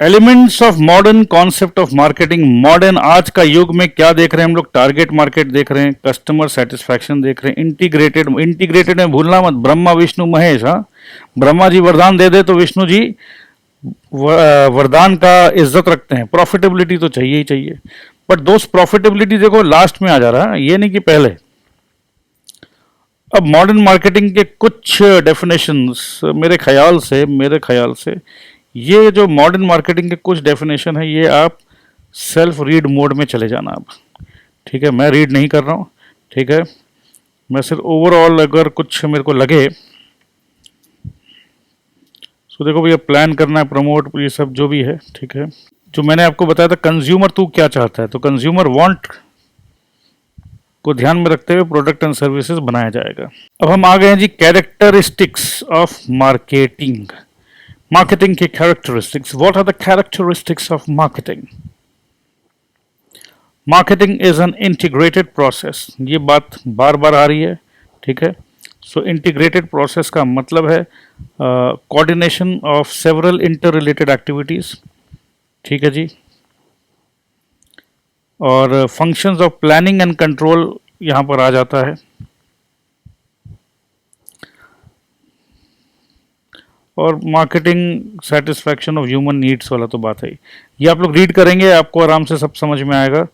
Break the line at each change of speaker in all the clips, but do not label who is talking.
Elements of modern concept of marketing. Modern आज का युग में क्या देख रहे हैं हम लोग? टारगेट मार्केट देख रहे हैं, कस्टमर सेटिस्फैक्शन देख रहे हैं, इंटीग्रेटेड। इंटीग्रेटेड में भूलना मत, ब्रह्मा विष्णु महेश। हाँ, ब्रह्मा जी वरदान दे दे तो विष्णु जी वरदान का इज्जत रखते हैं। प्रॉफिटेबिलिटी तो चाहिए ही चाहिए, बट दोस्त प्रॉफिटेबिलिटी देखो लास्ट में आ जा रहा है, ये नहीं कि पहले। अब मॉडर्न मार्केटिंग के कुछ डेफिनेशंस मेरे ख्याल से ये जो मॉडर्न मार्केटिंग के कुछ डेफिनेशन है, ये आप सेल्फ रीड मोड में चले जाना अब। ठीक है, मैं रीड नहीं कर रहा हूँ। ठीक है, मैं सिर्फ ओवरऑल अगर कुछ मेरे को लगे तो देखो भैया, प्लान करना है, प्रमोट, ये सब जो भी है। ठीक है, जो मैंने आपको बताया था, कंज्यूमर तू क्या चाहता है, तो कंज्यूमर वांट को ध्यान में रखते हुए प्रोडक्ट एंड सर्विसेज बनाया जाएगा। अब हम आ गए हैं जी कैरेक्टरिस्टिक्स ऑफ मार्केटिंग। मार्केटिंग के characteristics, what are the characteristics of marketing? Marketing is an integrated process, ये बात बार बार आ रही है। ठीक है, सो इंटीग्रेटेड प्रोसेस का मतलब है coordination of several inter related activities. ठीक है जी, और functions of planning and control यहां पर आ जाता है। और marketing satisfaction of human needs वाला तो बात है, ये आप लोग रीड करेंगे आपको आराम से सब समझ में आएगा।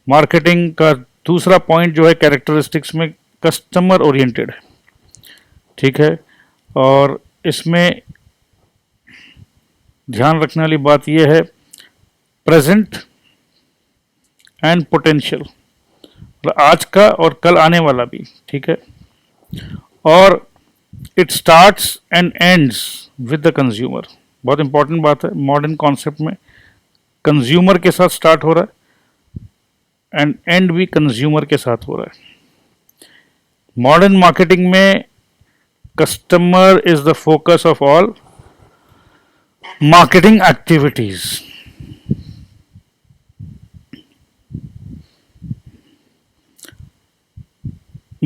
मार्केटिंग का दूसरा पॉइंट जो है कैरेक्टरिस्टिक्स में, कस्टमर ओरिएंटेड है। ठीक है, और इसमें ध्यान रखने वाली बात यह है प्रेजेंट एंड पोटेंशियल, आज का और कल आने वाला भी। ठीक है, और it starts and ends with the consumer. बहुत इंपॉर्टेंट बात है, मॉडर्न कॉन्सेप्ट में कंज्यूमर के साथ स्टार्ट हो रहा है एंड एंड भी कंज्यूमर के साथ हो रहा है। मॉडर्न मार्केटिंग में customer is the focus of all marketing activities.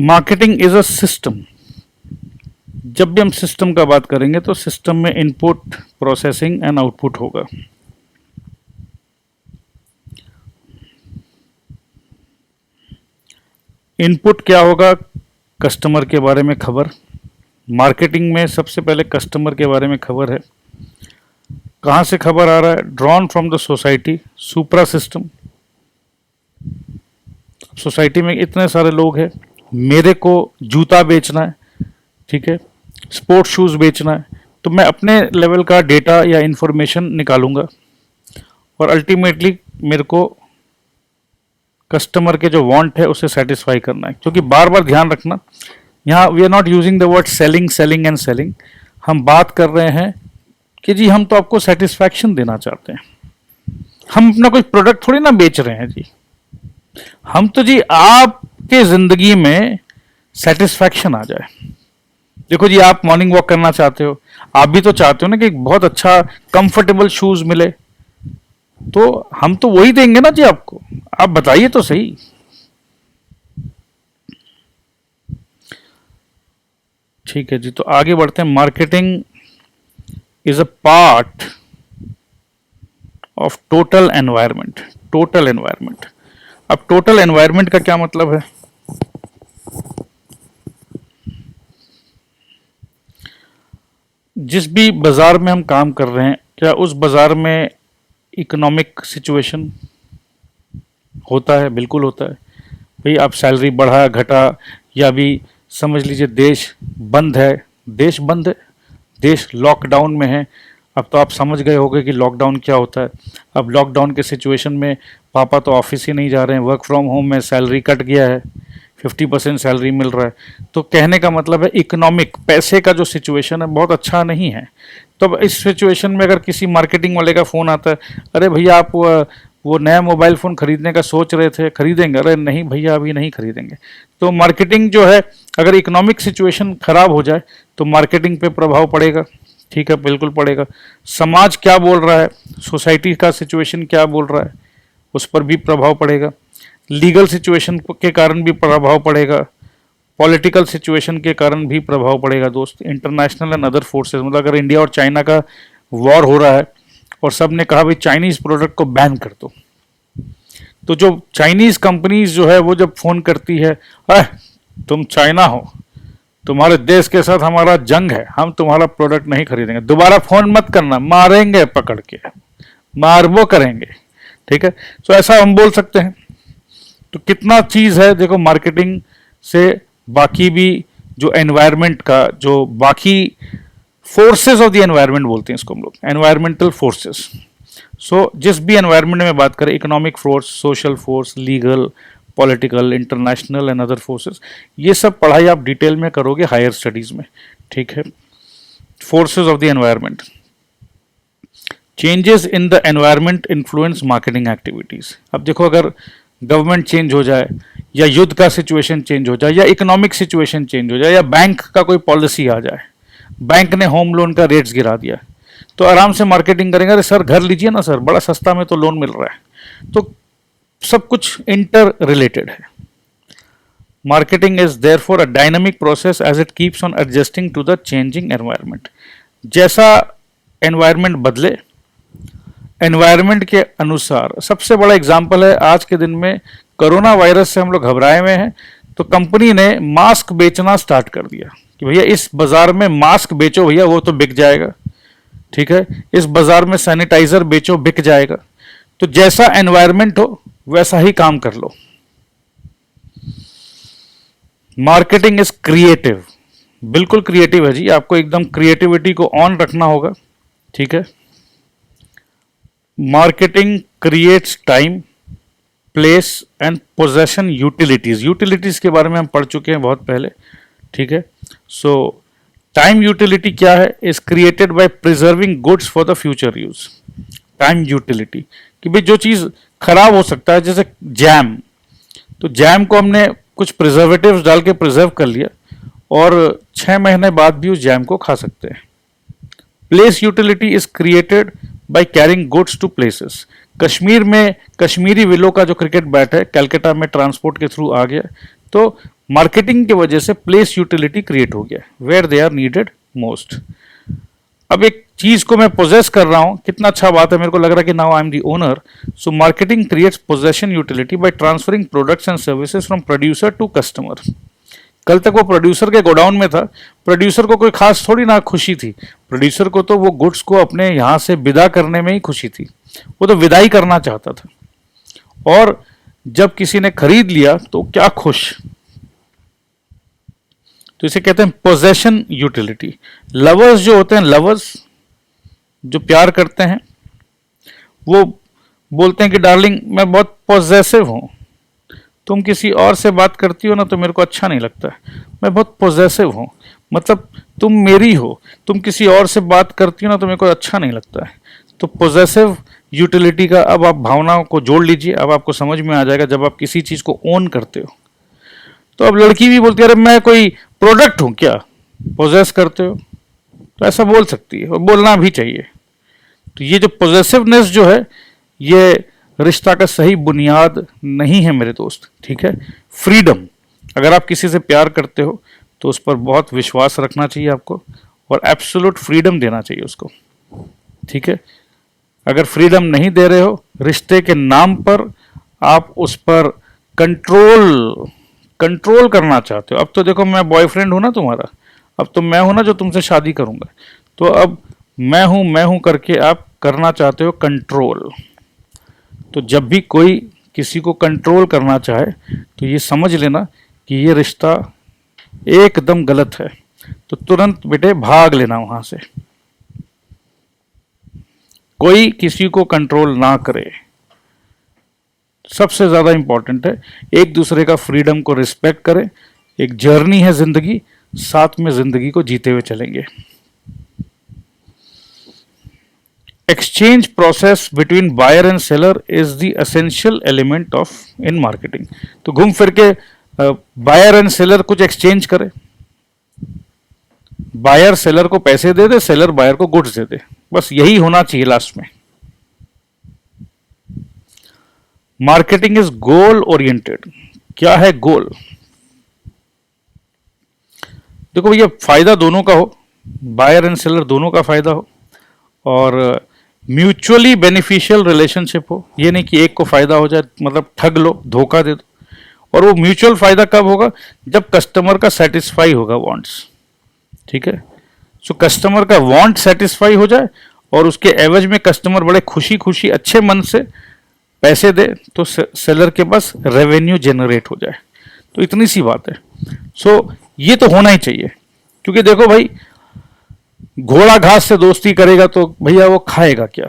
Marketing is a system. जब भी हम सिस्टम का बात करेंगे तो सिस्टम में इनपुट, प्रोसेसिंग एंड आउटपुट होगा। इनपुट क्या होगा? कस्टमर के बारे में खबर। मार्केटिंग में सबसे पहले कस्टमर के बारे में खबर है। कहां से खबर आ रहा है? Drawn from the society, supra system. Society में इतने सारे लोग हैं, मेरे को जूता बेचना है, ठीक है, स्पोर्ट्स शूज बेचना है, तो मैं अपने लेवल का डेटा या इंफॉर्मेशन निकालूंगा और अल्टीमेटली मेरे को कस्टमर के जो वांट है उसे सेटिस्फाई करना है। क्योंकि बार बार ध्यान रखना, यहाँ we are not using the word selling, selling and selling. हम बात कर रहे हैं कि जी हम तो आपको सेटिस्फैक्शन देना चाहते हैं, हम अपना कोई प्रोडक्ट थोड़ी ना बेच रहे हैं जी, हम तो जी आपके जिंदगी में सेटिस्फैक्शन आ जाए। देखो जी, आप मॉर्निंग वॉक करना चाहते हो, आप भी तो चाहते हो ना कि बहुत अच्छा कंफर्टेबल शूज मिले, तो हम तो वही देंगे ना जी आपको। आप बताइए तो सही। ठीक है जी, तो आगे बढ़ते हैं। Marketing is a part of total environment. Total environment, अब टोटल एनवायरनमेंट का क्या मतलब है? जिस भी बाजार में हम काम कर रहे हैं, क्या उस बाजार में इकोनॉमिक सिचुएशन होता है? बिल्कुल होता है भाई। आप सैलरी बढ़ा घटा, या भी समझ लीजिए देश बंद है, देश बंद है, देश लॉकडाउन में है। अब तो आप समझ गए होंगे कि लॉकडाउन क्या होता है। अब लॉकडाउन के सिचुएशन में पापा तो ऑफिस ही नहीं जा रहे हैं, वर्क फ्रॉम होम में सैलरी कट गया है, 50% सैलरी मिल रहा है। तो कहने का मतलब है इकोनॉमिक, पैसे का जो सिचुएशन है बहुत अच्छा नहीं है। तो अब इस सिचुएशन में अगर किसी मार्केटिंग वाले का फ़ोन आता है, अरे भैया आप वो नया मोबाइल फ़ोन खरीदने का सोच रहे थे, खरीदेंगे? अरे नहीं भैया अभी नहीं खरीदेंगे। तो मार्केटिंग जो है, अगर इकोनॉमिक सिचुएशन खराब हो जाए तो मार्केटिंग पे प्रभाव पड़ेगा। ठीक है, बिल्कुल पड़ेगा। समाज क्या बोल रहा है, सोसाइटी का सिचुएशन क्या बोल रहा है, उस पर भी प्रभाव पड़ेगा। लीगल सिचुएशन के कारण भी प्रभाव पड़ेगा, पॉलिटिकल सिचुएशन के कारण भी प्रभाव पड़ेगा दोस्त। इंटरनेशनल एंड अदर फोर्सेस, मतलब अगर इंडिया और चाइना का वॉर हो रहा है और सब ने कहा भाई चाइनीज प्रोडक्ट को बैन कर दो। तो जो चाइनीज कंपनीज जो है वो जब फोन करती है, तुम चाइना हो, तुम्हारे देश के साथ हमारा जंग है, हम तुम्हारा प्रोडक्ट नहीं खरीदेंगे, दोबारा फोन मत करना, मारेंगे पकड़ के, मारबो करेंगे। ठीक है, तो ऐसा हम बोल सकते हैं। तो कितना चीज है देखो, मार्केटिंग से बाकी भी जो एनवायरनमेंट का, जो बाकी फोर्सेस ऑफ द एनवायरनमेंट बोलते हैं इसको हम लोग, एनवायरमेंटल फोर्सेस। सो जिस भी एनवायरनमेंट में बात करें, economic force, social force, legal, political, international and other forces, ये सब पढ़ाई आप डिटेल में करोगे हायर स्टडीज में। ठीक है, forces of the environment. Changes in the environment influence marketing activities. अब देखो, अगर गवर्नमेंट चेंज हो जाए, या युद्ध का सिचुएशन चेंज हो जाए, या इकोनॉमिक सिचुएशन चेंज हो जाए, या बैंक का कोई पॉलिसी आ जाए, बैंक ने होम लोन का रेट्स गिरा दिया, तो आराम से मार्केटिंग करेंगे, अरे सर घर लीजिए ना सर, बड़ा सस्ता में तो लोन मिल रहा है। तो सब कुछ इंटर रिलेटेड है। Marketing is therefore a dynamic process as it keeps on adjusting to the changing environment. जैसा एनवायरनमेंट बदले, एनवायरनमेंट के अनुसार। सबसे बड़ा एग्जांपल है आज के दिन में, कोरोना वायरस से हम लोग घबराए हुए हैं, तो कंपनी ने मास्क बेचना स्टार्ट कर दिया कि भैया इस बाजार में मास्क बेचो भैया, वो तो बिक जाएगा। ठीक है, इस बाजार में सैनिटाइजर बेचो, बिक जाएगा। तो जैसा एनवायरनमेंट हो वैसा ही काम कर लो। मार्केटिंग इज क्रिएटिव, बिल्कुल क्रिएटिव है जी, आपको एकदम क्रिएटिविटी को ऑन रखना होगा। ठीक है, marketing creates time, place and possession utilities. Utilities के बारे में हम पढ़ चुके हैं बहुत पहले। ठीक है, सो टाइम यूटिलिटी क्या है? Is created bye preserving goods for the future use. Time utility कि भाई जो चीज खराब हो सकता है, जैसे जैम, तो जैम को हमने कुछ प्रिजर्वेटिव्स डाल के प्रिजर्व कर लिया और 6 महीने बाद भी उस जैम को खा सकते हैं। Place utility is created by carrying goods to places. Kashmir में कश्मीरी विलो का जो क्रिकेट बैट है, कलकत्ता में ट्रांसपोर्ट के थ्रू आ गया, तो मार्केटिंग की वजह से प्लेस यूटिलिटी क्रिएट हो गया, where they are needed most. अब एक चीज को मैं पोजेस कर रहा हूं, कितना अच्छा बात है, मेरे को लग रहा है कि now I am the owner. So marketing creates possession utility by transferring products and services from producer to customer. कल तक वो प्रोड्यूसर के गोडाउन में था, प्रोड्यूसर को कोई खास थोड़ी ना खुशी थी, प्रोड्यूसर को तो वो गुड्स को अपने यहां से विदा करने में ही खुशी थी, वो तो विदाई करना चाहता था। और जब किसी ने खरीद लिया तो क्या खुश। तो इसे कहते हैं पोजेशन यूटिलिटी। लवर्स जो होते हैं, लवर्स जो प्यार करते हैं, वो बोलते हैं कि डार्लिंग मैं बहुत पोजेसिव हूं, तुम किसी और से बात करती हो ना तो मेरे को अच्छा नहीं लगता है, मैं बहुत पोजेसिव हूं, मतलब तुम मेरी हो, तुम किसी और से बात करती हो ना तो मेरे को अच्छा नहीं लगता है। तो पोजेसिव यूटिलिटी का अब आप भावनाओं को जोड़ लीजिए, अब आपको समझ में आ जाएगा जब आप किसी चीज को ओन करते हो। तो अब लड़की भी बोलती है अरे मैं कोई प्रोडक्ट हूं क्या, पोजेस करते हो, तो ऐसा बोल सकती है और बोलना भी चाहिए। तो ये जो पोजेसिवनेस जो है, ये रिश्ता का सही बुनियाद नहीं है मेरे दोस्त। ठीक है, फ्रीडम, अगर आप किसी से प्यार करते हो तो उस पर बहुत विश्वास रखना चाहिए आपको, और एब्सोल्यूट फ्रीडम देना चाहिए उसको। ठीक है, अगर फ्रीडम नहीं दे रहे हो, रिश्ते के नाम पर आप उस पर कंट्रोल करना चाहते हो। अब तो देखो मैं बॉयफ्रेंड हूं ना तुम्हारा, अब तो मैं हूं ना जो तुमसे शादी करूंगा, तो अब मैं हूं करके आप करना चाहते हो कंट्रोल। तो जब भी कोई किसी को कंट्रोल करना चाहे तो ये समझ लेना कि ये रिश्ता एकदम गलत है, तो तुरंत बेटे भाग लेना वहां से। कोई किसी को कंट्रोल ना करे, सबसे ज्यादा इंपॉर्टेंट है एक दूसरे का फ्रीडम को रिस्पेक्ट करें। एक जर्नी है जिंदगी, साथ में जिंदगी को जीते हुए चलेंगे। Exchange process between buyer and seller is the essential element of in marketing. तो घूम फिर के बायर एंड सेलर कुछ एक्सचेंज करे, बायर सेलर को पैसे दे दे, सेलर बायर को गुड्स दे दे, बस यही होना चाहिए लास्ट में। Marketing is goal oriented. क्या है गोल? देखो भैया, फायदा दोनों का हो, बायर एंड सेलर दोनों का फायदा हो, और म्यूचुअली बेनिफिशियल रिलेशनशिप हो, ये नहीं कि एक को फायदा हो जाए, मतलब ठग लो, धोखा दे दो। और वो म्यूचुअल फायदा कब होगा? जब कस्टमर का सेटिस्फाई होगा वांट्स, ठीक है। सो कस्टमर का वांट सेटिस्फाई हो जाए और उसके एवज में कस्टमर बड़े खुशी खुशी अच्छे मन से पैसे दे, तो सेलर के पास रेवेन्यू जनरेट हो जाए। तो इतनी सी बात है। सो ये तो होना ही चाहिए, क्योंकि देखो भाई, घोड़ा घास से दोस्ती करेगा तो भैया वो खाएगा क्या?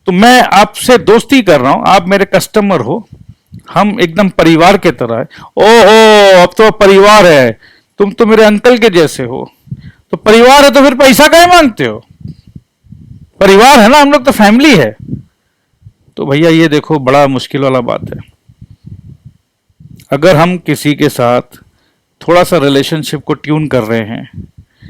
तो मैं आपसे दोस्ती कर रहा हूं, आप मेरे कस्टमर हो, हम एकदम परिवार के तरह है। ओहो, अब तो परिवार है, तुम तो मेरे अंकल के जैसे हो। तो परिवार है तो फिर पैसा काहे मांगते हो? परिवार है ना, हम लोग तो फैमिली है। तो भैया ये देखो, बड़ा मुश्किल वाला बात है। अगर हम किसी के साथ थोड़ा सा रिलेशनशिप को ट्यून कर रहे हैं,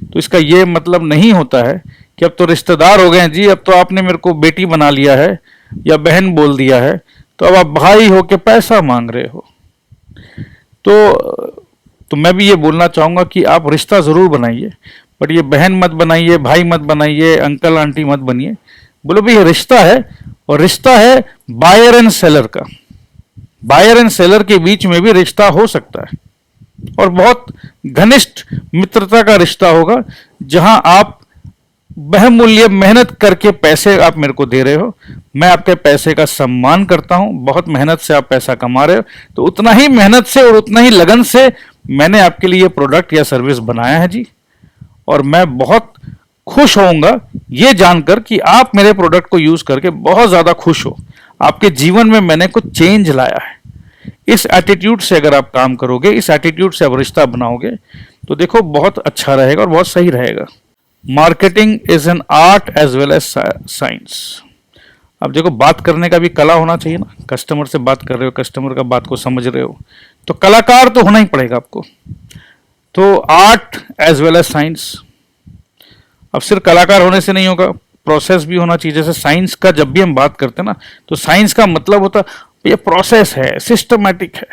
तो इसका ये मतलब नहीं होता है कि अब तो रिश्तेदार हो गए हैं जी, अब तो आपने मेरे को बेटी बना लिया है या बहन बोल दिया है, तो अब आप भाई हो के पैसा मांग रहे हो। तो मैं भी ये बोलना चाहूंगा कि आप रिश्ता जरूर बनाइए, बट ये बहन मत बनाइए, भाई मत बनाइए, अंकल आंटी मत बनिए। बोलो भाई ये रिश्ता है, और रिश्ता है बायर एंड सेलर का। बायर एंड सेलर के बीच में भी रिश्ता हो सकता है, और बहुत घनिष्ठ मित्रता का रिश्ता होगा, जहां आप बहुमूल्य मेहनत करके पैसे आप मेरे को दे रहे हो, मैं आपके पैसे का सम्मान करता हूं, बहुत मेहनत से आप पैसा कमा रहे हो, तो उतना ही मेहनत से और उतना ही लगन से मैंने आपके लिए प्रोडक्ट या सर्विस बनाया है जी। और मैं बहुत खुश होऊंगा ये जानकर कि आप मेरे प्रोडक्ट को यूज करके बहुत ज्यादा खुश हो, आपके जीवन में मैंने कुछ चेंज लाया है। इस एटीट्यूड से अगर आप काम करोगे, इस एटीट्यूड से आप रिश्ता बनाओगे, तो देखो बहुत अच्छा रहेगा और बहुत सही रहेगा। Marketing is an art as well as science. अब देखो, बात करने का भी कला होना चाहिए ना। कस्टमर से बात कर रहे हो, कस्टमर का बात को समझ रहे हो, तो कलाकार तो होना ही पड़ेगा आपको। तो art as well as science. अब सिर्फ कलाकार होने से नहीं होगा, प्रोसेस भी होना चाहिए। जैसे साइंस का जब भी हम बात करते हैं ना, तो साइंस का मतलब होता है ये प्रोसेस है, सिस्टमैटिक है,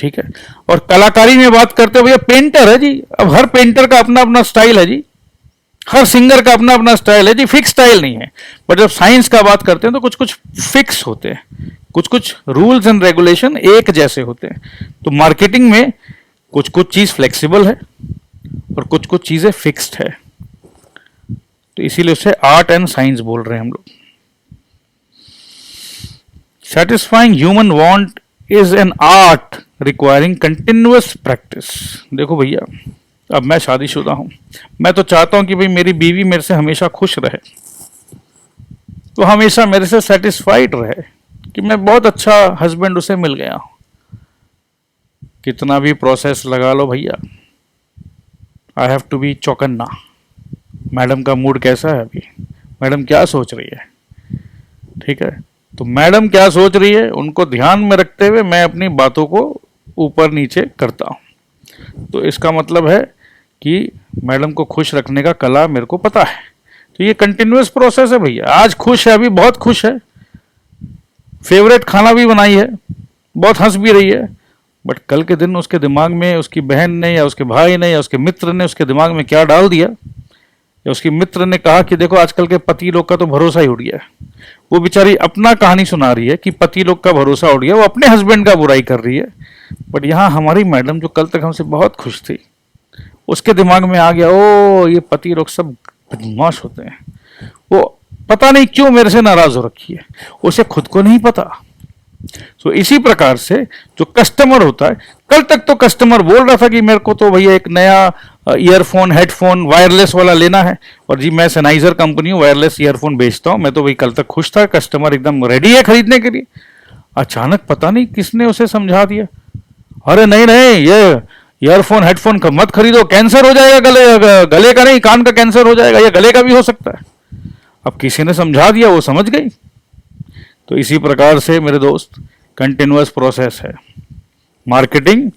ठीक है। और कलाकारी में बात करते हो, भैया पेंटर है जी, अब हर पेंटर का अपना अपना स्टाइल है जी, हर सिंगर का अपना अपना स्टाइल है जी, फिक्स स्टाइल नहीं है। बट जब साइंस का बात करते हैं तो कुछ कुछ फिक्स होते हैं, कुछ कुछ रूल्स एंड रेगुलेशन एक जैसे होते हैं। तो मार्केटिंग में कुछ कुछ चीज फ्लेक्सिबल है और कुछ कुछ चीजें फिक्स्ड है, तो इसीलिए उसे आर्ट एंड साइंस बोल रहे हैं हम लोग। Satisfying human want is an art requiring continuous practice. देखो भैया, अब मैं शादीशुदा हूं, मैं तो चाहता हूं कि भाई मेरी बीवी मेरे से हमेशा खुश रहे, तो हमेशा मेरे से सेटिस्फाइड रहे कि मैं बहुत अच्छा हस्बैंड उसे मिल गया हूं। कितना भी प्रोसेस लगा लो भैया, आई हैव टू बी चौकन्ना। मैडम का मूड कैसा है अभी, मैडम क्या सोच रही है, ठीक है। तो मैडम क्या सोच रही है उनको ध्यान में रखते हुए मैं अपनी बातों को ऊपर नीचे करता हूं। तो इसका मतलब है कि मैडम को खुश रखने का कला मेरे को पता है। तो ये कंटिन्यूअस प्रोसेस है भैया। आज खुश है, अभी बहुत खुश है, फेवरेट खाना भी बनाई है, बहुत हंस भी रही है, बट कल के दिन उसके दिमाग में उसकी बहन ने या उसके भाई ने या उसके मित्र ने उसके दिमाग में क्या डाल दिया, या उसकी मित्र ने कहा कि देखो आजकल के पति लोग का तो भरोसा ही उड़ गया है। वो बेचारी अपना कहानी सुना रही है कि पति लोग का भरोसा उड़ गया, वो अपने हस्बैंड का बुराई कर रही है। बट यहाँ हमारी मैडम जो कल तक हमसे बहुत खुश थी, उसके दिमाग में आ गया, ओ ये पति लोग सब बदमाश होते हैं, वो पता नहीं क्यों मेरे से नाराज हो रखी है, उसे खुद को नहीं पता। सो इसी प्रकार से जो कस्टमर होता है, कल तक तो कस्टमर बोल रहा था कि मेरे को तो भैया एक नया ईयरफोन, हेडफोन वायरलेस वाला लेना है, और जी मैं सेनाइजर कंपनी हूँ, वायरलेस ईयरफोन बेचता हूँ। मैं तो भाई कल तक खुश था, कस्टमर एकदम रेडी है खरीदने के लिए। अचानक पता नहीं किसने उसे समझा दिया, अरे नहीं नहीं, ये ईयरफोन हेडफोन का मत खरीदो, कैंसर हो जाएगा, गले का नहीं कान का कैंसर हो जाएगा, या गले का भी हो सकता है। अब किसी ने समझा दिया, वो समझ गई। तो इसी प्रकार से मेरे दोस्त कंटिन्यूअस प्रोसेस है। मार्केटिंग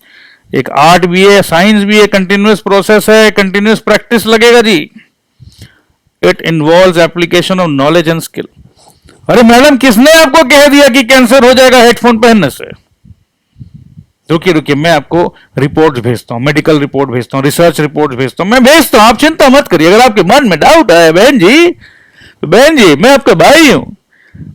एक आर्ट भी है, साइंस भी है, कंटिन्यूअस प्रोसेस है, कंटिन्यूअस प्रैक्टिस लगेगा जी। It involves application of knowledge and skill. अरे मैडम, किसने आपको कह दिया कि कैंसर हो जाएगा हेडफोन पहनने से? रुकिए रुकिए, मैं आपको रिपोर्ट भेजता हूं, मेडिकल रिपोर्ट भेजता हूं, रिसर्च रिपोर्ट भेजता हूं, मैं भेजता हूं, आप चिंता मत करिए। अगर आपके मन में डाउट है बहन जी, बहन जी मैं आपका भाई हूँ,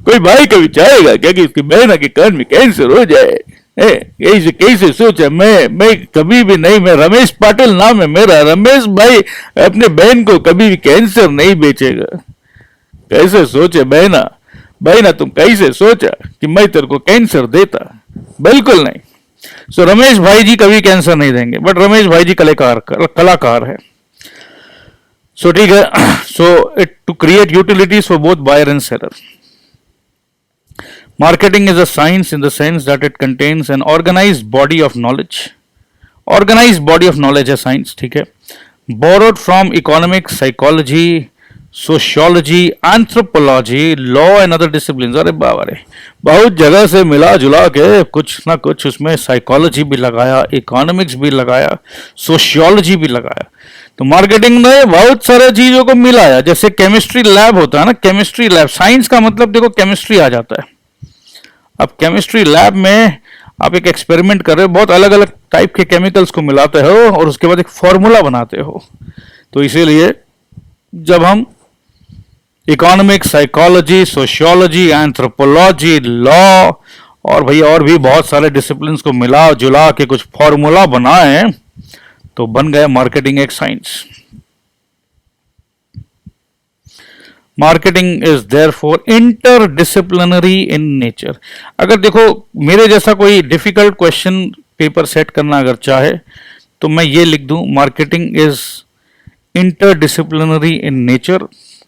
कोई भाई कभी चाहेगा क्या कि उसकी बहन के कान में कैंसर हो जाए? कैसे कैसे सोचा? मैं कभी भी नहीं, मैं रमेश पाटिल नाम है मेरा, रमेश भाई अपने बहन को कभी भी कैंसर नहीं बेचेगा। कैसे सोचे बहना, बहना तुम कैसे सोचा कि मैं तेरे को कैंसर देता? बिल्कुल नहीं। सो रमेश भाई जी कभी कैंसर नहीं देंगे, बट रमेश भाई जी कलाकार है। सो ठीक है। So it to create utilities for both buyer and seller. Marketing is a science in the sense that it contains an organized body of knowledge. Organized body of knowledge है science, ठीक है, borrowed from economics, psychology, sociology, anthropology, law and other disciplines। अरे बाबा रे, बहुत जगह से मिला जुला के कुछ ना कुछ उसमें साइकोलॉजी भी लगाया, इकोनॉमिक्स भी लगाया, सोशियोलॉजी भी लगाया। तो मार्केटिंग ने बहुत सारे चीजों को मिलाया। जैसे केमिस्ट्री लैब होता है ना, केमिस्ट्री लैब, साइंस का मतलब देखो केमिस्ट्री आ जाता है। अब केमिस्ट्री लैब में आप एक एक्सपेरिमेंट कर रहे हो, बहुत अलग अलग टाइप के केमिकल्स को मिलाते हो और उसके बाद एक फॉर्मूला बनाते हो। तो इसीलिए जब हम economics, psychology, sociology, anthropology, law और भैया और भी बहुत सारे डिसिप्लिन्स को मिला जुला के कुछ फॉर्मूला बनाए तो बन गया मार्केटिंग एक science. Marketing is therefore interdisciplinary in nature. अगर देखो मेरे जैसा कोई डिफिकल्ट क्वेश्चन पेपर सेट करना अगर चाहे तो मैं ये लिख दूं, marketing is interdisciplinary in nature,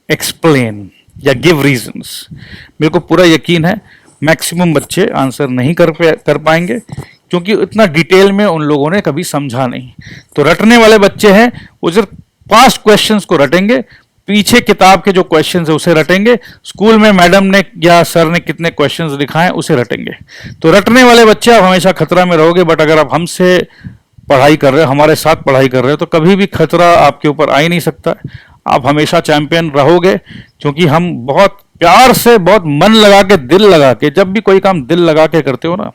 explain या गिव रीजंस। मेरे को पूरा यकीन है मैक्सिमम बच्चे आंसर नहीं कर पाएंगे क्योंकि इतना डिटेल में उन लोगों ने कभी समझा नहीं। तो रटने वाले बच्चे हैं वो सिर्फ पास्ट क्वेश्चंस को रटेंगे, पीछे किताब के जो क्वेश्चंस है उसे रटेंगे, स्कूल में मैडम ने या सर ने कितने क्वेश्चंस दिखाए उसे रटेंगे। तो रटने वाले बच्चे आप हमेशा खतरा में रहोगे, बट अगर आप हमसे पढ़ाई कर रहे हो, हमारे साथ पढ़ाई कर रहे हो, तो कभी भी खतरा आपके ऊपर आ ही नहीं सकता। आप हमेशा चैंपियन रहोगे क्योंकि हम बहुत प्यार से, बहुत मन लगा के, दिल लगा के, जब भी कोई काम दिल लगा के करते हो ना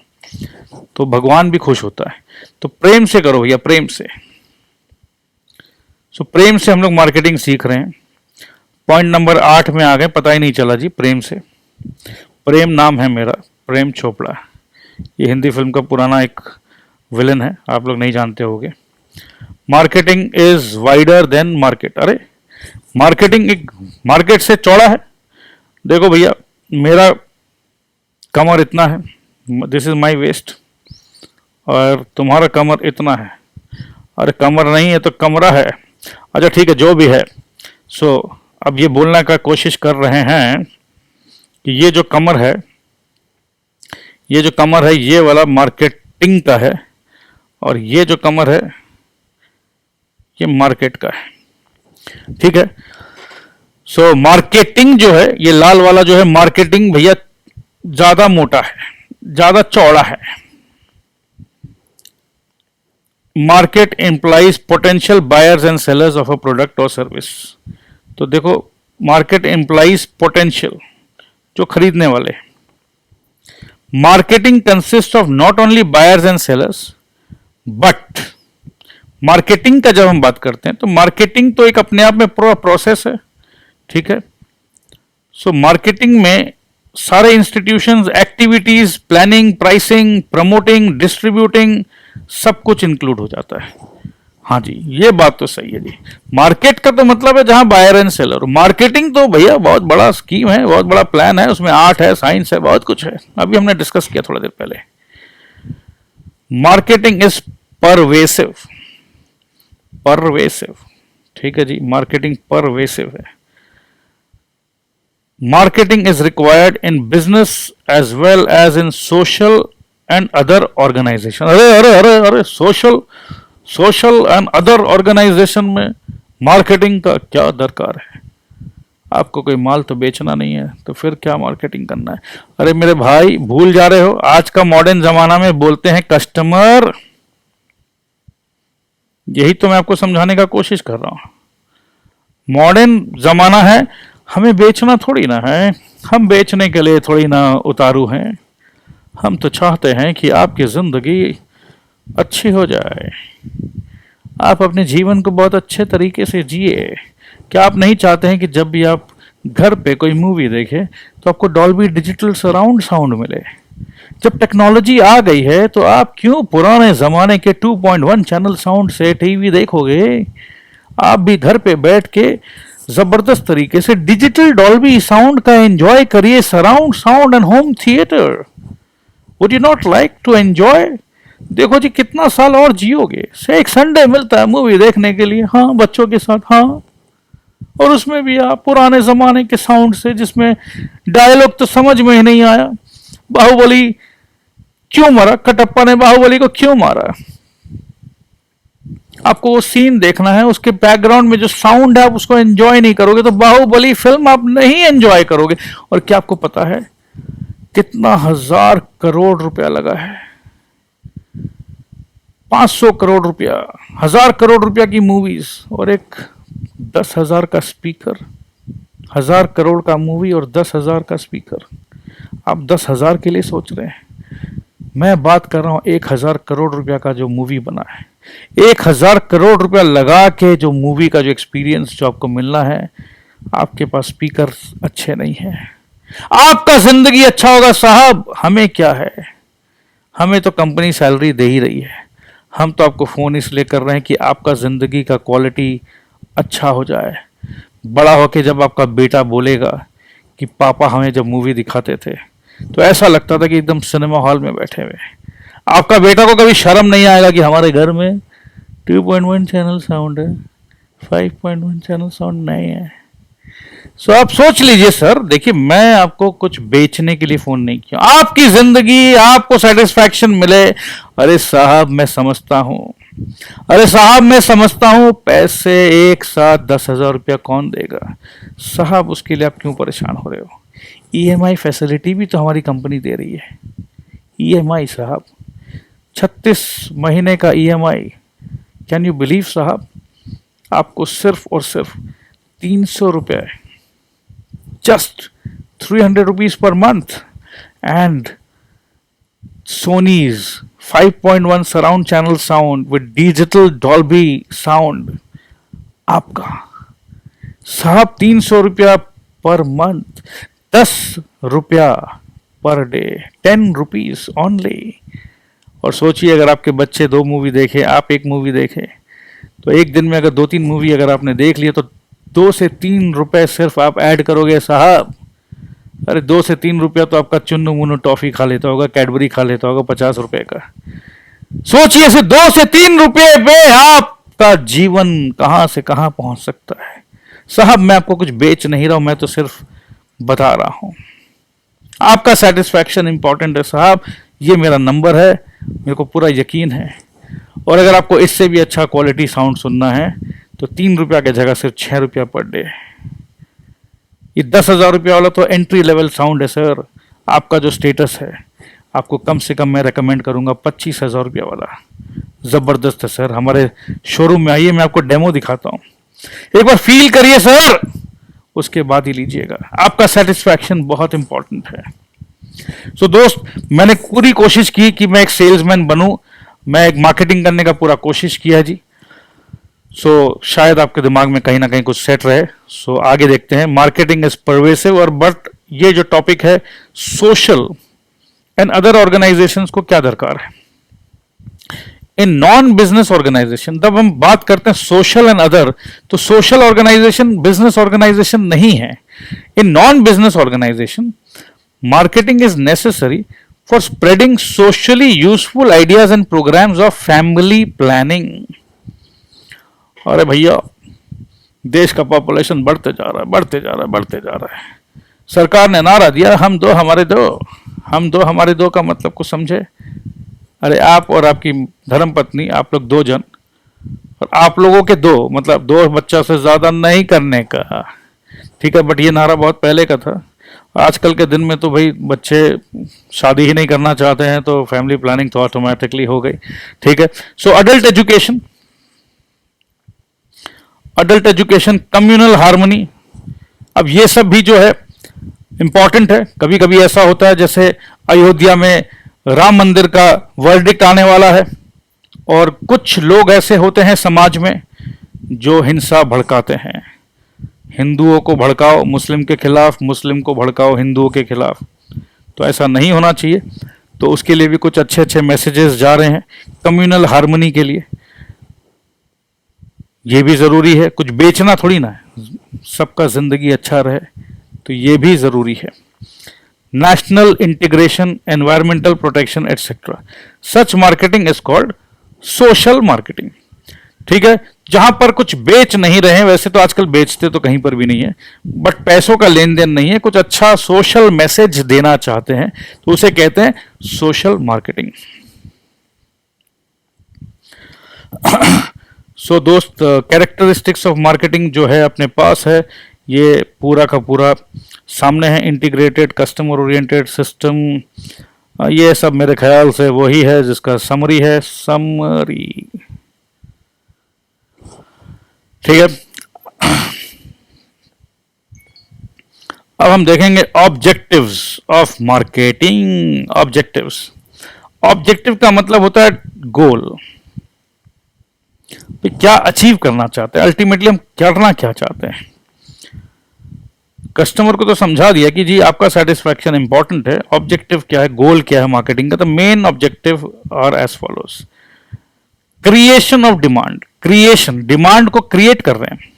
तो भगवान भी खुश होता है। तो प्रेम से करो भैया, प्रेम से। सो प्रेम से हम लोग मार्केटिंग सीख रहे हैं। पॉइंट नंबर 8 में आ गए, पता ही नहीं चला जी, प्रेम से। प्रेम नाम है मेरा, प्रेम चोपड़ा। ये हिंदी फिल्म का पुराना एक विलन है, आप लोग नहीं जानते होंगे। Marketing is wider than market. अरे मार्केटिंग एक मार्केट से चौड़ा है। देखो भैया मेरा कमर इतना है, दिस इज माई वेस्ट, और तुम्हारा कमर इतना है। अरे कमर नहीं है तो कमरा है। अच्छा ठीक है, जो भी है। सो अब ये बोलने का कोशिश कर रहे हैं कि ये जो कमर है, ये जो कमर है ये वाला मार्केटिंग का है, और ये जो कमर है ये मार्केट का है। ठीक है। सो मार्केटिंग जो है, ये लाल वाला जो है मार्केटिंग भैया ज्यादा मोटा है, ज्यादा चौड़ा है। Market implies potential buyers and sellers of a product और सर्विस। तो देखो मार्केट इंप्लाइज पोटेंशियल, जो खरीदने वाले। Marketing consist of not only buyers and sellers but, marketing का जब हम बात करते हैं तो मार्केटिंग तो एक अपने आप में पूरा प्रोसेस है। ठीक है। सो मार्केटिंग में सारे institutions, activities, planning, pricing, promoting, distributing, सब कुछ इंक्लूड हो जाता है। हाँ जी, ये बात तो सही है जी। मार्केट का तो मतलब है जहां बायर एंड सेलर। मार्केटिंग तो भैया बहुत बड़ा स्कीम है, बहुत बड़ा प्लान है, उसमें आर्ट है, साइंस है, बहुत कुछ है। अभी हमने डिस्कस किया थोड़ा देर पहले। Marketing is pervasive, pervasive. ठीक है जी, मार्केटिंग परवेसिव है। Marketing is required in business as well as in social and other organization. अरे अरे अरे अरे, सोशल एंड अदर ऑर्गेनाइजेशन में मार्केटिंग का क्या दरकार है? आपको कोई माल तो बेचना नहीं है, तो फिर क्या मार्केटिंग करना है? अरे मेरे भाई भूल जा रहे हो, आज का मॉडर्न जमाना में बोलते हैं कस्टमर। यही तो मैं आपको समझाने का कोशिश कर रहा हूं। मॉडर्न जमाना है, हमें बेचना थोड़ी ना है, हम बेचने के लिए थोड़ी ना उतारू हैं। हम तो चाहते हैं कि आपकी जिंदगी अच्छी हो जाए, आप अपने जीवन को बहुत अच्छे तरीके से जिए। क्या आप नहीं चाहते हैं कि जब भी आप घर पे कोई मूवी देखे तो आपको डॉल्बी डिजिटल सराउंड साउंड मिले। जब टेक्नोलॉजी आ गई है तो आप क्यों पुराने जमाने के 2.1 चैनल साउंड से टीवी देखोगे? आप भी घर पे बैठ के जबरदस्त तरीके से डिजिटल डॉल्बी साउंड का एंजॉय करिए, surround sound and home theatre. Would you not like to enjoy? देखो जी कितना साल और जियोगे। से एक संडे मिलता है मूवी देखने के लिए, हाँ बच्चों के साथ, हाँ, और उसमें भी आप पुराने जमाने के साउंड से, जिसमें डायलॉग तो समझ में ही नहीं आया। बाहुबली क्यों मारा, कटप्पा ने बाहुबली को क्यों मारा? आपको वो सीन देखना है, उसके बैकग्राउंड में जो साउंड है आप उसको एंजॉय नहीं करोगे तो बाहुबली फिल्म आप नहीं एंजॉय करोगे। और क्या आपको पता है कितना 1,000 करोड़ रुपया लगा है? 500 करोड़ रुपया, 1,000 करोड़ रुपया की मूवीज और एक 10,000 का स्पीकर। 1,000 करोड़ का मूवी और 10,000 का स्पीकर। आप 10,000 के लिए सोच रहे हैं, मैं बात कर रहा हूं 1,000 करोड़ रुपया का जो मूवी बना है। 1,000 करोड़ रुपया लगा के जो मूवी का जो एक्सपीरियंस जो आपको मिलना है, आपके पास स्पीकर अच्छे नहीं है। आपका जिंदगी अच्छा होगा साहब, हमें क्या है, हमें तो कंपनी सैलरी दे ही रही है। हम तो आपको फोन इसलिए कर रहे हैं कि आपका जिंदगी का क्वालिटी अच्छा हो जाए। बड़ा होके जब आपका बेटा बोलेगा कि पापा हमें जब मूवी दिखाते थे तो ऐसा लगता था कि एकदम सिनेमा हॉल में बैठे हुए। आपका बेटा को कभी शर्म नहीं आएगा कि हमारे घर में 2.1 चैनल साउंड है, 5.1 चैनल साउंड नहीं है। सो आप सोच लीजिए सर, देखिए मैं आपको कुछ बेचने के लिए फोन नहीं किया, आपकी जिंदगी आपको सेटिस्फैक्शन मिले। अरे साहब मैं समझता हूं, अरे साहब मैं समझता हूं, पैसे एक साथ 10,000 रुपया कौन देगा साहब? उसके लिए आप क्यों परेशान हो रहे हो? ईएमआई फैसिलिटी भी तो हमारी कंपनी दे रही है। ईएमआई साहब, 36 महीने का ईएमआई, कैन यू बिलीव साहब? आपको सिर्फ और सिर्फ 300 रुपये, just 300 rupees per month, and Sony's 5.1 surround channel sound with digital Dolby sound आपका साहब 300 रुपया पर मंथ, 10 रुपया पर डे, 10 रुपीज ओनली। और सोचिए अगर आपके बच्चे 2 मूवी देखे, आप 1 मूवी देखे, तो एक दिन में अगर 2-3 मूवी अगर आपने देख लिया तो 2 से 3 रुपए सिर्फ आप ऐड करोगे साहब। अरे 2 से 3 रुपया तो आपका चुन्नू मुन्नू टॉफी खा लेता होगा, कैडबरी खा लेता होगा 50 रुपए का। सोचिए से 2 से 3 रुपए पे आपका जीवन कहां से कहां पहुंच सकता है। साहब मैं आपको कुछ बेच नहीं रहा हूं, मैं तो सिर्फ बता रहा हूं। आपका सेटिस्फैक्शन इंपॉर्टेंट है साहब, ये मेरा नंबर है, मेरे को पूरा यकीन है। और अगर आपको इससे भी अच्छा क्वालिटी साउंड सुनना है तो 3 रुपया की जगह सिर्फ 6 रुपया पर डे। ये 10,000 रुपया वाला तो एंट्री लेवल साउंड है सर। आपका जो स्टेटस है, आपको कम से कम मैं रेकमेंड करूंगा 25,000 रुपया वाला। जबरदस्त है सर, हमारे शोरूम में आइए, मैं आपको डेमो दिखाता हूं, एक बार फील करिए सर, उसके बाद ही लीजिएगा। आपका सेटिस्फैक्शन बहुत इंपॉर्टेंट है। सो दोस्त, मैंने पूरी कोशिश की कि मैं एक सेल्समैन बनूं, मैं एक मार्केटिंग करने का पूरा कोशिश किया जी। शायद आपके दिमाग में कहीं ना कहीं कुछ सेट रहे। आगे देखते हैं। मार्केटिंग इज परवेसिव, और बट ये जो टॉपिक है सोशल एंड अदर ऑर्गेनाइजेशंस को क्या दरकार है इन नॉन बिजनेस ऑर्गेनाइजेशन। जब हम बात करते हैं सोशल एंड अदर, तो सोशल ऑर्गेनाइजेशन बिजनेस ऑर्गेनाइजेशन नहीं है। In non business organization marketing is necessary for spreading socially useful ideas and programs of family planning। अरे भैया, देश का पॉपुलेशन बढ़ते जा रहा है, बढ़ते जा रहा है, बढ़ते जा रहा है। सरकार ने नारा दिया, हम दो हमारे दो, हम दो हमारे दो का मतलब कुछ समझे? अरे आप और आपकी धर्मपत्नी, आप लोग 2 जन, और आप लोगों के 2 मतलब 2 बच्चा से ज्यादा नहीं करने का, ठीक है। बट ये नारा बहुत पहले का था। आजकल के दिन में तो भाई बच्चे शादी ही नहीं करना चाहते हैं, तो फैमिली प्लानिंग तो ऑटोमेटिकली हो गई, ठीक है। Adult education, adult education, communal harmony, अब ये सब भी जो है इंपॉर्टेंट है। कभी कभी ऐसा होता है जैसे अयोध्या में राम मंदिर का वर्डिक्ट आने वाला है, और कुछ लोग ऐसे होते हैं समाज में जो हिंसा भड़काते हैं। हिंदुओं को भड़काओ मुस्लिम के खिलाफ, मुस्लिम को भड़काओ हिंदुओं के खिलाफ। तो ऐसा नहीं होना चाहिए। तो उसके लिए भी कुछ अच्छे अच्छे मैसेजेस जा रहे हैं कम्युनल हार्मनी के लिए। ये भी ज़रूरी है, कुछ बेचना थोड़ी ना है, सबका ज़िंदगी अच्छा रहे, तो ये भी ज़रूरी है। National integration, environmental protection etcetera, such marketing is called social marketing. ठीक है, जहां पर कुछ बेच नहीं रहे हैं, वैसे तो आजकल बेचते तो कहीं पर भी नहीं है, बट पैसों का लेन देन नहीं है, कुछ अच्छा सोशल मैसेज देना चाहते हैं, तो उसे कहते हैं सोशल मार्केटिंग। सो दोस्त, कैरेक्टरिस्टिक्स ऑफ मार्केटिंग जो है अपने पास है, ये पूरा का पूरा सामने है। इंटीग्रेटेड कस्टमर ओरिएंटेड सिस्टम, ये सब मेरे ख्याल से वही है जिसका समरी है, समरी। ठीक है, अब हम देखेंगे objectives of marketing. Objectives, objective का मतलब होता है गोल, तो क्या अचीव करना चाहते हैं, अल्टीमेटली हम करना क्या चाहते हैं। कस्टमर को तो समझा दिया कि जी आपका सेटिस्फैक्शन इंपॉर्टेंट है, ऑब्जेक्टिव क्या है, गोल क्या है मार्केटिंग का। तो main objective are as follows. Creation of demand, creation, demand को क्रिएट कर रहे हैं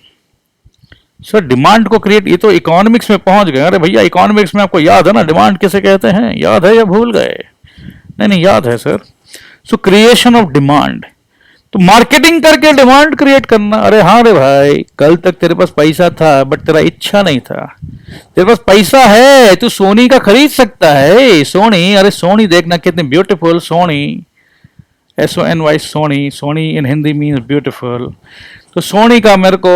सर। डिमांड को क्रिएट, ये तो इकोनॉमिक्स में पहुंच गए। अरे भैया, इकोनॉमिक्स में आपको याद है ना डिमांड किसे कहते हैं, याद है या भूल गए? नहीं नहीं, याद है sir. So creation of demand, तो मार्केटिंग करके डिमांड क्रिएट करना। अरे हाँ रे भाई, कल तक तेरे पास पैसा था बट तेरा इच्छा नहीं था। तेरे पास पैसा है, तू सोनी का खरीद सकता है, सोनी। अरे सोनी देखना कितनी ब्यूटीफुल, सोनी, SONY, सोनी, सोनी इन हिंदी मीन्स ब्यूटीफुल। तो सोनी का मेरे को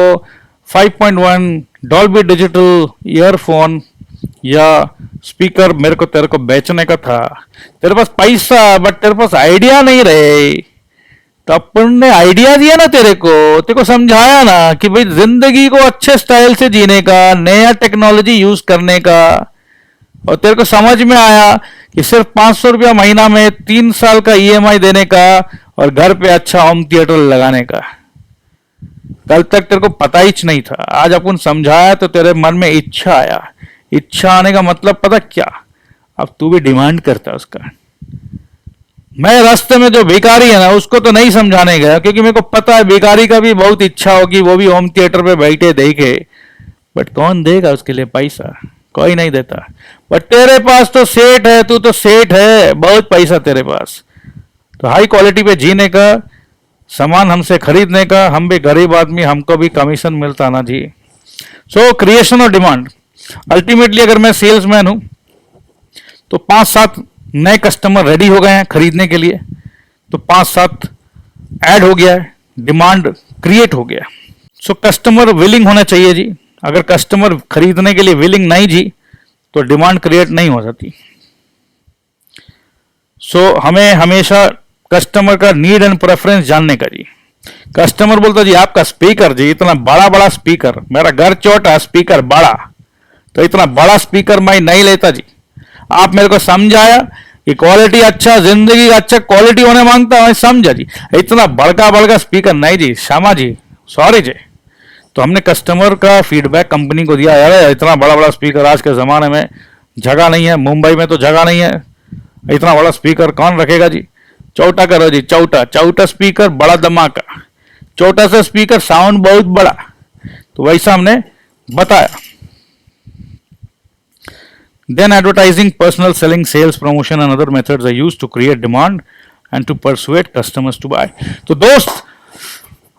5.1 डॉल्बी डिजिटल ईयरफोन या स्पीकर मेरे को तेरे को बेचने का था। तेरे पास पैसा बट तेरे पास आइडिया नहीं रहे, तो अपन ने आइडिया दिया ना तेरे को समझाया ना कि भाई जिंदगी को अच्छे स्टाइल से जीने का, नया टेक्नोलॉजी यूज करने का। और तेरे को समझ में आया कि सिर्फ 500 रुपया महीना में 3 साल का EMI देने का और घर पे अच्छा होम थिएटर लगाने का। कल तक तेरे को पता ही नहीं था, आज अपन समझाया तो तेरे मन में इच्छा आया। इच्छा आने का मतलब पता क्या, अब तू भी डिमांड करता है उसका। मैं रास्ते में जो भिखारी है ना उसको तो नहीं समझाने गया, क्योंकि मेरे को पता है भिखारी का भी बहुत इच्छा होगी, वो भी होम थिएटर पे बैठे देखे, बट कौन देगा उसके लिए पैसा, कोई नहीं देता। बट तेरे पास तो सेठ है, तू तो सेठ है, बहुत पैसा तेरे पास, तो हाई क्वालिटी पे जीने का, सामान हमसे खरीदने का, हम भी गरीब आदमी, हमको भी कमीशन मिलता ना जी। सो क्रिएशन ऑफ डिमांड, अल्टीमेटली अगर मैं सेल्समैन हूं तो 5-7 नए कस्टमर रेडी हो गए हैं खरीदने के लिए, तो 5-7 ऐड हो गया है, डिमांड क्रिएट हो गया। सो कस्टमर विलिंग होना चाहिए जी। अगर कस्टमर खरीदने के लिए विलिंग नहीं जी, तो डिमांड क्रिएट नहीं हो जाती। सो हमें हमेशा कस्टमर का नीड एंड प्रेफरेंस जानने का जी। कस्टमर बोलता जी आपका स्पीकर जी, इतना बड़ा बड़ा स्पीकर, मेरा घर छोटा स्पीकर बड़ा, तो इतना बड़ा स्पीकर मैं नहीं लेता जी। आप मेरे को समझाया कि क्वालिटी अच्छा, जिंदगी अच्छा, क्वालिटी होने मांगता है, समझा जी। इतना बड़का बड़का स्पीकर नहीं जी, श्यामा जी, सॉरी जी। तो हमने कस्टमर का फीडबैक कंपनी को दिया, यार इतना बड़ा बड़ा स्पीकर आज के ज़माने में जगह नहीं है, मुंबई में तो जगह नहीं है, इतना बड़ा स्पीकर कौन रखेगा जी। चौटा करो जी, चौटा, चौटा स्पीकर बड़ा धमाका, छोटा सा स्पीकर साउंड बहुत बड़ा, तो वैसा हमने बताया। Then advertising, personal selling, sales, promotion and other methods are used to create demand and to persuade customers to buy. तो दोस्त,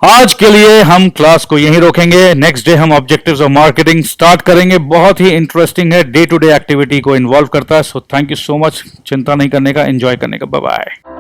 आज के लिए हम क्लास को यहीं रोकेंगे, नेक्स्ट डे हम ऑब्जेक्टिव्स ऑफ मार्केटिंग स्टार्ट करेंगे। बहुत ही इंटरेस्टिंग है, डे टू डे एक्टिविटी को इन्वॉल्व करता है। So thank you so much, चिंता नहीं करने का, एंजॉय करने का, बाय बाय।